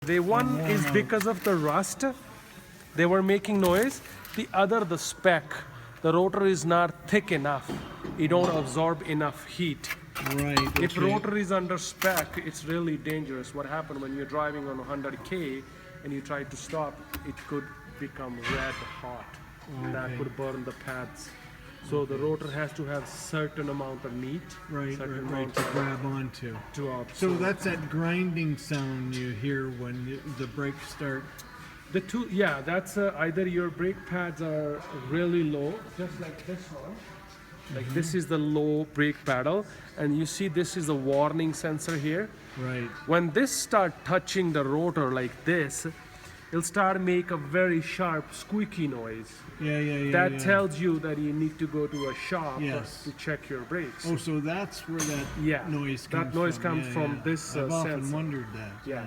The one is because of the rust, they were making noise. The other, the spec, the rotor is not thick enough. It don't absorb enough heat. Right. If okay. rotor is under spec, it's really dangerous. What happened when you're driving on 100K and you try to stop, it could become red hot. That Okay. could burn the pads. So the rotor has to have certain amount of meat, Right, certain right, amount to grab onto. to So absorb. that's that grinding sound you hear when the brakes start. The two, yeah, that's either your brake pads are really low, just like this one. Like this is the low brake pedal, and you see this is the warning sensor here. Right. When this start touching the rotor like this, it'll start make a very sharp squeaky noise. Yeah. That yeah. tells you that you need to go to a shop Yes. to check your brakes. Oh, so that's where that Yeah, noise that comes noise from. comes Yeah, from yeah. this, I've often sensor. wondered that. Yeah.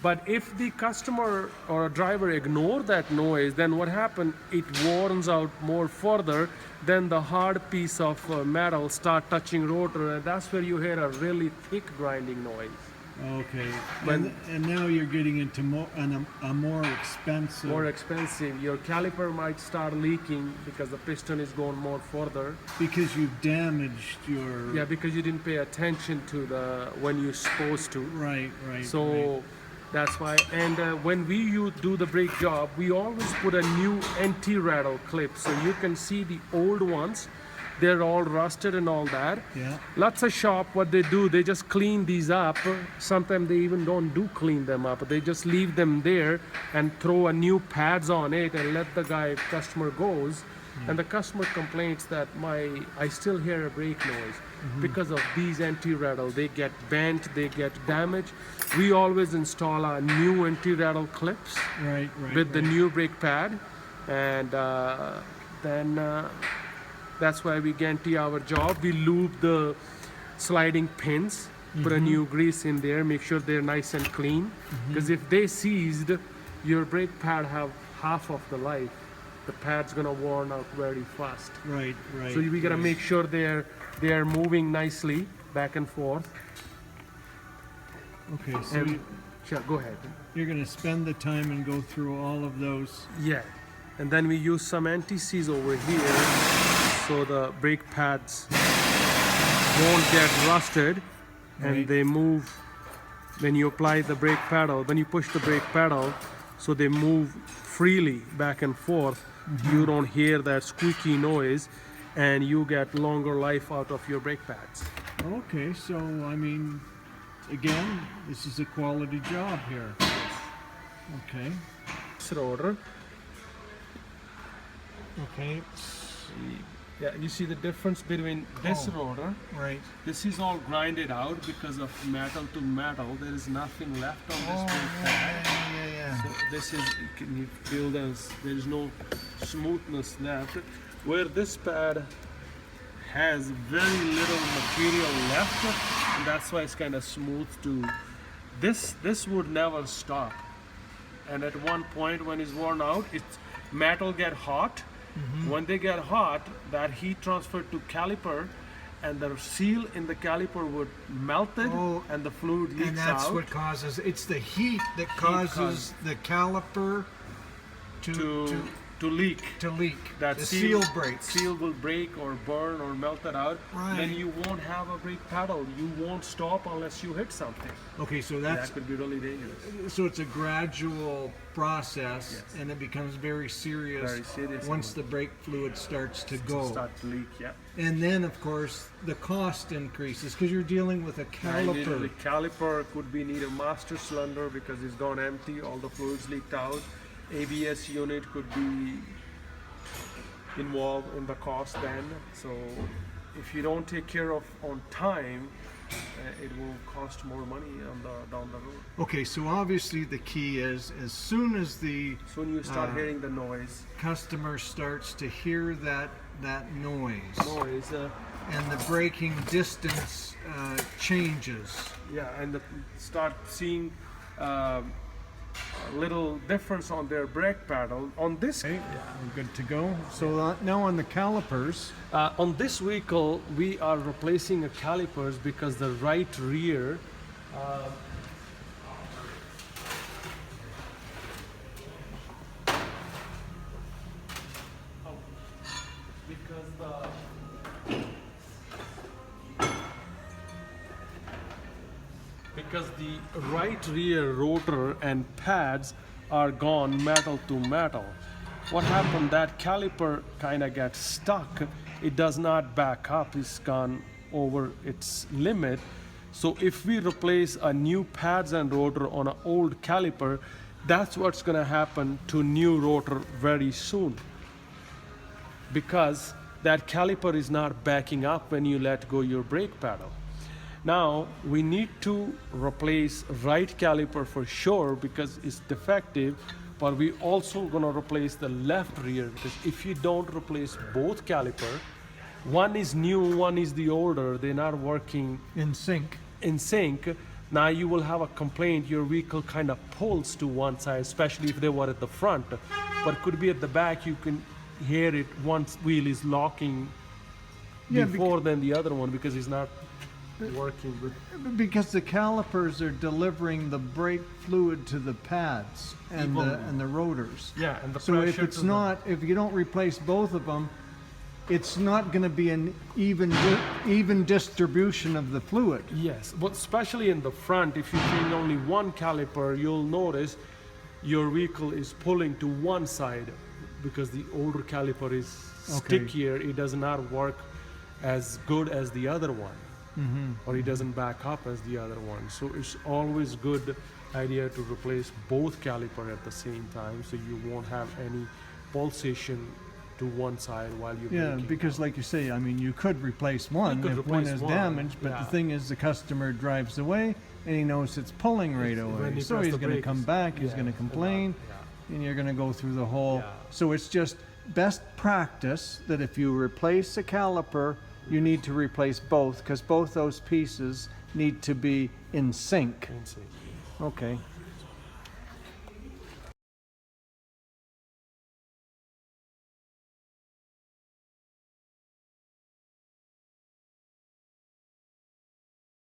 But if the customer or a driver ignore that noise, then what happened? It warns out more further. Then the hard piece of metal start touching rotor, and that's where you hear a really thick grinding noise. Okay. When- And now you're getting into a more expensive. More expensive. Your caliper might start leaking because the piston is going more further. because you've damaged your. Yeah, because you didn't pay attention to the when you're supposed to. Right. So right. that's why. And when do the brake job, we always put a new anti-rattle clip, so you can see the old ones. They're all rusted and all that. Yeah. Lots of shop, what they do, they just clean these up. Sometimes they even don't do clean them up. They just leave them there and throw a new pads on it and let the customer goes. And the customer complains that I still hear a brake noise because of these anti-rattle. They get bent, they get damaged. We always install our new anti-rattle clips Right. with the new brake pad, and then that's why we guarantee our job. We lube the sliding pins, put a new grease in there, make sure they're nice and clean. Because if they seized, your brake pad have half of the life. The pad's gonna worn out very fast. Right. So we gotta make sure they're moving nicely back and forth. Okay. So And sure, go ahead. you're going to spend the time and go through all of those. Yeah, and then we use some anti-seize over here so the brake pads won't get rusted, and Right. they move when you apply the brake pedal, when you push the brake pedal, so they move freely back and forth. You don't hear that squeaky noise, and you get longer life out of your brake pads. Okay. So I mean, again, this is a quality job here. Okay. This rotor, Okay. yeah, you see the difference between this Oh. rotor. Right. This is all grinded out because of metal to metal. There is nothing left on this Oh, brake pad. yeah. So this is, can you feel there is no smoothness left. Where this pad has very little material left, and that's why it's kind of smooth too. This would never stop. And at one point when it's worn out, it's metal get hot. When they get hot, that heat transferred to caliper, and the seal in the caliper would melted, Oh, and the fluid leaks And that's out what causes it's the heat that causes the caliper to leak. to leak. That the seal breaks. Seal will break or burn or melt it out. Right. Then you won't have a brake pedal. You won't stop unless you hit something. Okay, so That that's could be really dangerous. so it's a gradual process, Yes. and it becomes very serious, Very serious. once the brake fluid starts to go. Start to leak, yeah. And then, of course, the cost increases because you're dealing with a The caliper. caliper could be need a master cylinder because it's gone empty, all the fluids leaked out. ABS unit could be involved in the cost then. So if you don't take care of on time, it will cost more money down the road. Okay, so obviously the key is as soon as the Soon you start hearing the noise. customer starts to hear that noise Noise, and the braking distance changes. yeah, and start seeing a little difference on their brake pedal. On this, Okay, we're good to go. So now on the calipers, on this vehicle, we are replacing the calipers because the right rear because the right rear rotor and pads are gone metal to metal. What happened, that caliper kind of gets stuck. It does not back up, it's gone over its limit. So if we replace a new pads and rotor on an old caliper, that's what's going to happen to new rotor very soon, because that caliper is not backing up when you let go your brake pedal. Now we need to replace right caliper for sure because it's defective, but we also going to replace the left rear, because if you don't replace both caliper, one is new, one is the older, they're not working In sync. in sync, now you will have a complaint, your vehicle kind of pulls to one side, especially if they were at the front. But could be at the back, you can hear it, one wheel is locking Yeah, before than the other one because it's not working with. Because the calipers are delivering the brake fluid to the pads and the rotors. Yeah, and the So if pressure it's to the- not, if you don't replace both of them, it's not going to be an even distribution of the fluid. Yes, but especially in the front, if you change only one caliper, you'll notice your vehicle is pulling to one side because the older caliper is Okay. stickier. It does not work as good as the other one, or it doesn't back up as the other one. So it's always good idea to replace both caliper at the same time, so you won't have any pulsation to one side while you're Yeah, braking. because like you say, I mean, you could replace one could if one replace is one, damaged, but yeah. the thing is the customer drives away and he knows it's pulling right When away. you So press he's the going to brakes, come back, he's yeah, going to complain, yeah. and you're going to go through the whole. Yeah. So it's just best practice that if you replace a caliper, you need to replace both because both those pieces need to be in sync. Can see. Okay.